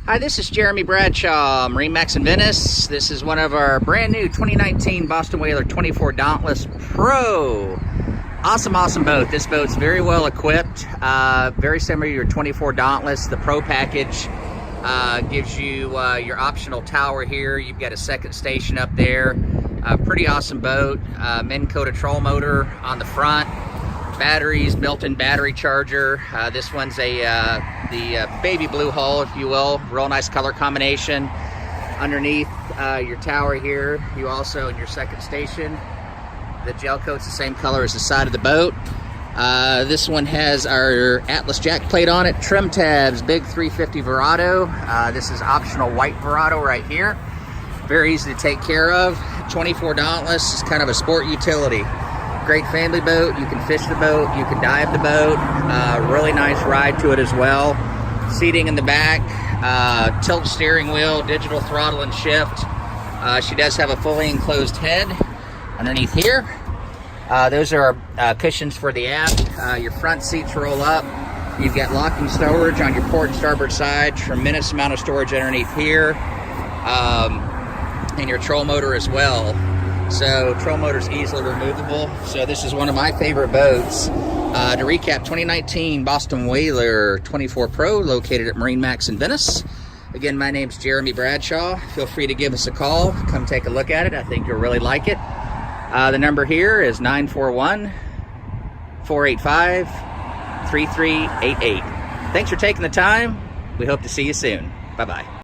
Hi, this is Jeremy Bradshaw, MarineMax Venice. This is one of our brand new 2019 Boston Whaler 24 Dauntless Pro. Awesome boat. This boat's very well equipped, very similar to your 24 Dauntless. The Pro package gives you your optional tower here. You've got a second station up there. Pretty awesome boat. Minn Kota troll motor on the front. Batteries, built-in battery charger. This one's the baby blue hull, if you will. Real nice color combination. Underneath your tower here, you also, in your second station, the gel coat's the same color as the side of the boat. This one has our Atlas jack plate on it, trim tabs, big 350 Verado. This is optional white Verado right here. Very easy to take care of. 24 Dauntless is kind of a sport utility. Great family boat. You can fish the boat, you can dive the boat. Really nice ride to it as well. Seating in the back, tilt steering wheel, digital throttle and shift. She does have a fully enclosed head underneath here. Those are cushions for the aft. Your front seats roll up. You've got locking storage on your port and starboard side. Tremendous amount of storage underneath here. And your troll motor as well. So troll motor is easily removable. So this is one of my favorite boats. To recap, 2019 Boston Whaler 24 Pro, located at MarineMax in Venice. Again, my name's Jeremy Bradshaw. Feel free to give us a call. Come take a look at it. I think you'll really like it. The number here is 941-485-3388. Thanks for taking the time. We hope to see you soon. Bye-bye.